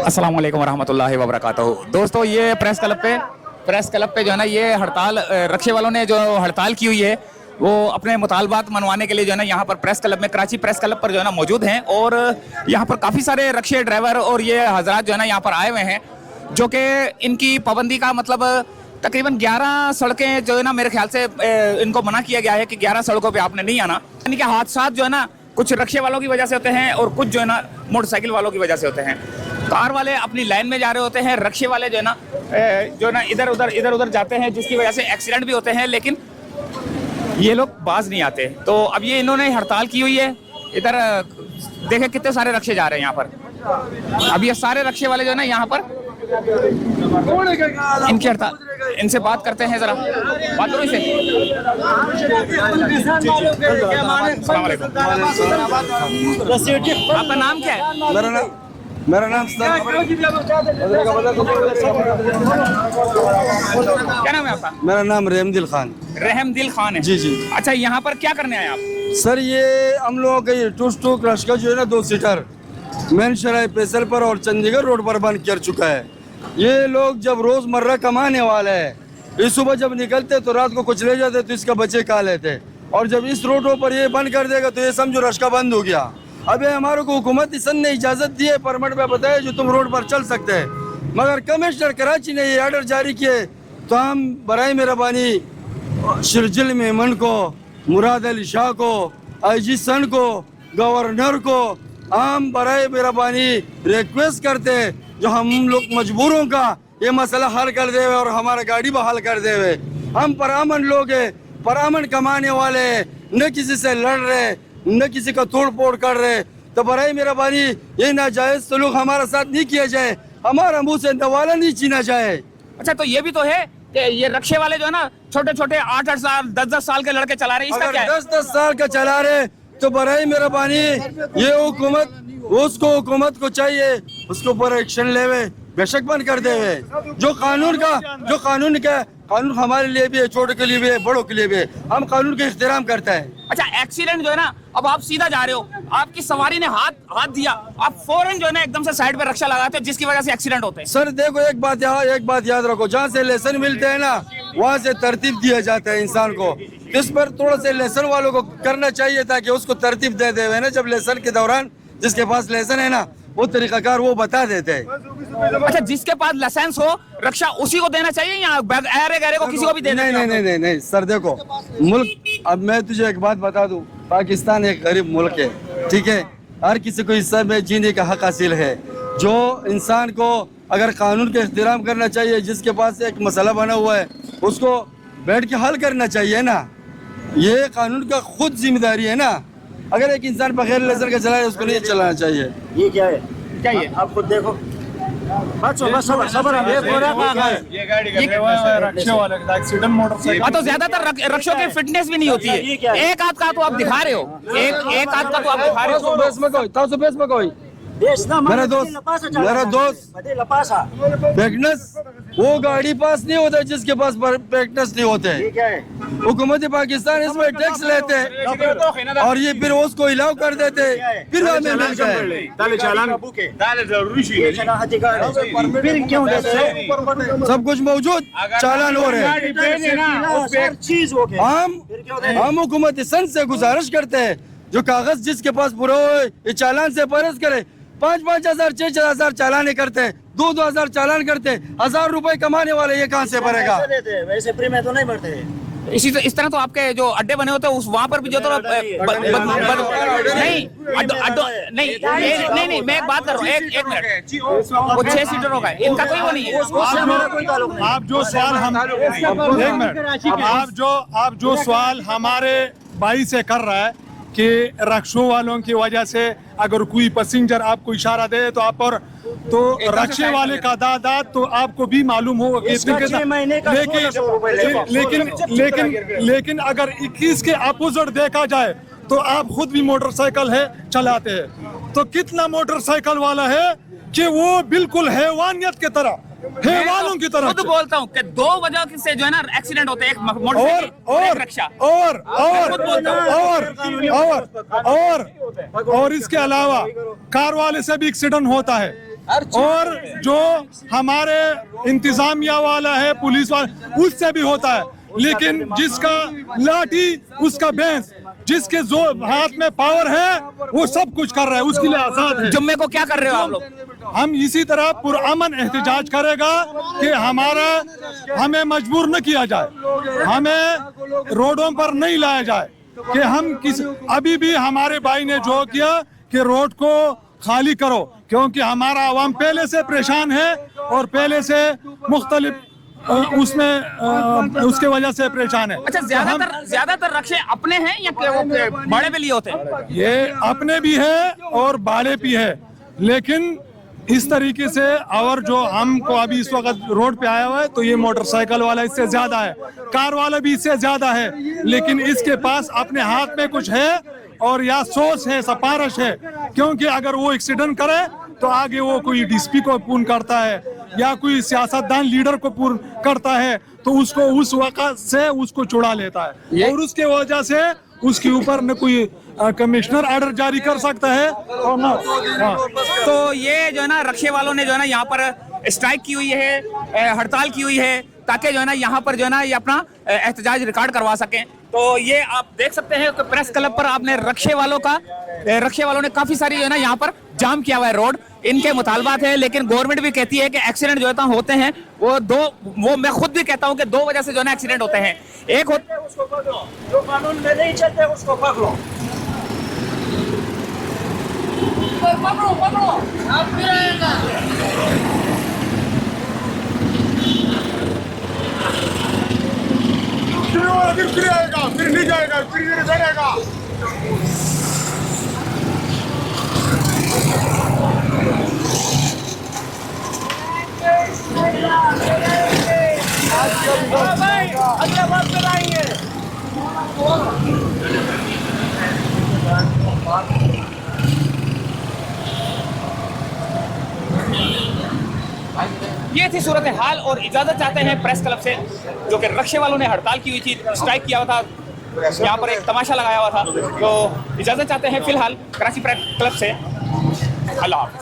अस्सलाम वालेकुम वरहमतुल्लाहि वबरकातुहू। दोस्तों ये प्रेस क्लब पे जो है ना ये हड़ताल रक्शे वालों ने जो हड़ताल की हुई है वो अपने मुतालबात मनवाने के लिए जो है ना यहाँ पर प्रेस क्लब में कराची प्रेस क्लब पर जो है ना मौजूद हैं और यहाँ पर काफ़ी सारे रक्शे ड्राइवर और ये हजरात जो है ना यहाँ पर आए हुए हैं जो कि इनकी पाबंदी का मतलब तकरीबन 11 सड़कें जो है ना मेरे ख्याल से इनको मना किया गया है कि 11 सड़कों पे आपने नहीं आना। यानी कि हादसा जो है ना कुछ रक्शे वालों की वजह से होते हैं और कुछ जो है ना मोटरसाइकिल वालों की वजह से होते हैं। कार वाले अपनी लाइन में जा रहे होते हैं, रक्शे वाले जो है ना इधर उधर जाते हैं जिसकी वजह से एक्सीडेंट भी होते हैं, लेकिन ये लोग बाज नहीं आते। तो अब ये इन्होंने हड़ताल की हुई है। इधर देखें कितने सारे रक्शे जा रहे हैं यहाँ पर। अब ये सारे रक्शे वाले जो है ना यहाँ पर इनकी हड़ताल, इनसे बात करते हैं, जरा बात करो इनसे। आपका नाम क्या है? मेरा नाम क्या नाम है आपका? मेरा नाम रहमदिल खान। रहमदिल खान है? जी जी। अच्छा, यहाँ पर क्या करने आए आप? सर ये हम लोगों का ये टू क्रश का जो है ना 2 सीटर मेन शराय पेसल पर और चंडीगढ़ रोड पर बंद कर चुका है। ये लोग जब रोजमर्रा कमाने वाले है, इस सुबह जब निकलते तो रात को कुछ ले जाते तो इसका बच्चे खा लेते, और जब इस रोडों पर ये बंद कर देगा तो ये समझो रश्का बंद हो गया। अबे हमारे को हुकूमत सन ने इजाजत दी है, परमिट में बताया जो तुम रोड पर चल सकते हैं, मगर कमिश्नर कराची ने ये आर्डर जारी किए तो हम बराए मेहरबानी शिरजिल मेमन को, मुराद अली शाह को, IG सन को, गवर्नर को हम बराए मेहरबानी रिक्वेस्ट करते जो हम लोग मजबूरों का ये मसला हल कर दे और हमारा गाड़ी भी हल कर दे। हम परामन लोग हैं, परामन कमाने वाले, न किसी से लड़ रहे न किसी का तोड़ फोड़ कर रहे, तो बराए मेहरबानी ये नाजायज सलूक हमारे साथ नहीं किया जाए, हमारा मुंह से दवाला नहीं छीना जाए। अच्छा, तो ये भी तो है कि ये रक्शे वाले जो है ना छोटे छोटे 8-8 साल 10-10 साल के लड़के चला रहे हैं, इसका क्या है? 10-10 साल का चला रहे तो बराए मेहरबानी ये हुकूमत हुकूमत को चाहिए उसके ऊपर एक्शन लेवे, बेशक बंद कर देवे। जो कानून हमारे लिए भी है, छोटे के लिए भी है, बड़ों के लिए भी है, हम कानून का एहतराम करते हैं। अच्छा, एक्सीडेंट जो है ना, अब आप सीधा जा रहे हो, आपकी सवारी ने हाथ दिया, आप फौरन जो है ना एकदम से साइड पे रक्षा लगाते हो जिसकी वजह से एक्सीडेंट होते हैं। सर देखो एक बात याद रखो, जहाँ से लेसन मिलते हैं ना वहाँ से तरतीब दिया जाता है इंसान को। इस पर थोड़ा से लेसन वालों को करना चाहिए ताकि उसको तरतीब दे दे ना, जब लेसन के दौरान जिसके पास लेसन है ना वो तरीकाकार वो बता देते हैं। अच्छा, जिसके पास लाइसेंस हो रक्षा उसी को देना चाहिए या गहरे को किसी को भी देना? नहीं सर देखो मुल्क, अब मैं तुझे एक बात बता दूं, पाकिस्तान एक गरीब मुल्क है, ठीक है, हर किसी को इस सब में जीने का हक हासिल है। जो इंसान को अगर कानून का एहतराम करना चाहिए, जिसके पास एक मसला बना हुआ है उसको बैठ के हल करना चाहिए ना, ये कानून का खुद जिम्मेदारी है ना। अगर एक इंसान बगैर लाइसेंस का चला रहा है उसको नहीं चलाना चाहिए। ये क्या है? क्या ये? आप खुद देखो, हाँ, तो ज्यादातर रक्षों की फिटनेस भी नहीं होती है। एक आध का तो आप दिखा रहे हो, एक आध का तो आप दिखा रहे हो। मेरा दोस्त फिटनेस वो गाड़ी पास नहीं होता जिसके पास फिटनेस नहीं होते। हुकूमत पाकिस्तान इसमें टैक्स लेते हैं और ये फिर उसको इलाव कर देते, फिर हमें मिल जाए सब कुछ मौजूद, चालान हो रहे हैं। हम हुकूमत सन से गुजारिश करते हैं जो कागज जिसके पास पूरा हो ये चालान से परस करे। 5,000 6,000 चालान करते, 2,000 चालान करते, 1,000 रुपए कमाने वाले ये कहाँ से भरेगा? वैसे फ्री में तो नहीं भरते। इस तरह तो आपके जो अड्डे बने होते हैं उस वहाँ पर भी जो तो नहीं मैं एक बात कर रहा हूँ, एक मिनट, वो 6 सीटरों का है, इनका कोई वो नहीं है। आप जो सवाल हमारे भाई से कर रहा है कि रक्षों वालों की वजह से अगर कोई पैसेंजर आपको इशारा दे तो आप पर तो रक्षे वाले का दादा तो आपको भी मालूम होगा लेकिन अगर 21 के अपोजिट देखा जाए तो आप खुद भी मोटरसाइकिल है चलाते हैं, तो कितना मोटरसाइकिल वाला है कि वो बिल्कुल हैवानियत की तरह, हैवानों की तरह। तो बोलता हूँ कि 2 वजह से जो है ना एक्सीडेंट होते हैं, एक मोटरसाइकिल और रक्षा। और इसके अलावा कार वाले से भी एक्सीडेंट होता है, और जो हमारे इंतजामिया वाला है, पुलिस वाला, उससे भी होता है। लेकिन जिसका लाठी उसका भैंस, जिसके जो हाथ में पावर है वो सब कुछ कर रहा है, उसके लिए आजाद है। जुम्मे को क्या कर रहे हो आप लोग? हम इसी तरह पुरअमन एहतजाज करेगा कि हमें मजबूर न किया जाए, हमें रोडों पर नहीं लाया जाए, कि हम अभी भी हमारे भाई ने जो किया कि रोड को खाली करो, क्योंकि हमारा अवाम पहले से परेशान है और पहले से मुख्तलिफ उसके वजह से परेशान है। अच्छा, ज्यादातर रक्षे अपने हैं या बड़े पे लिए होते हैं? ये अपने भी है और बाड़े भी है, लेकिन इस तरीके से, और जो हमको अभी इस वक्त रोड पे आया हुआ है तो ये मोटरसाइकिल वाला इससे ज्यादा है, कार वाला भी इससे ज्यादा है, लेकिन इसके पास अपने हाथ में कुछ है और या सोच है, सिफारिश है, क्योंकि अगर वो एक्सीडेंट करे तो आगे वो कोई डीएसपी को पूर्ण करता है या कोई सियासतदान लीडर को पूर्ण करता है, तो उसको उस वक्त से उसको छुड़ा लेता है, और उसके वजह से उसके ऊपर न कोई कमिश्नर ऑर्डर जारी कर सकता है और न। तो ये जो है ना रक्षे वालों ने जो है ना यहाँ पर स्ट्राइक की हुई है, हड़ताल की हुई है, ताकि जो है ना यहाँ पर जो है ना ये अपना एहतजाज रिकॉर्ड करवा सकें। तो ये आप देख सकते हैं कि प्रेस क्लब पर आपने रक्षे वालों ने काफी सारी जो है ना यहाँ पर जाम किया हुआ है रोड, इनके मुतालबात है, लेकिन गवर्नमेंट भी कहती है कि एक्सीडेंट जो है होते हैं वो मैं खुद भी कहता हूँ कि 2 वजह से जो है ना एक्सीडेंट होते हैं। एक होता है उसको पकड़ो, जो कानून में नहीं चलते उसको पकड़ो। पकड़ो आप फिर आएगा, फिर नहीं जाएगा, फिर इधर आएगा। अगले बार फिर आएंगे। ये थी सूरत हाल, और इजाजत चाहते हैं प्रेस क्लब से, जो कि रक्षे वालों ने हड़ताल की हुई थी, स्ट्राइक किया हुआ था, यहाँ पर एक तमाशा लगाया हुआ था, तो इजाजत चाहते हैं फिलहाल कराची प्रेस क्लब से। अल्लाह हाफ़िज़।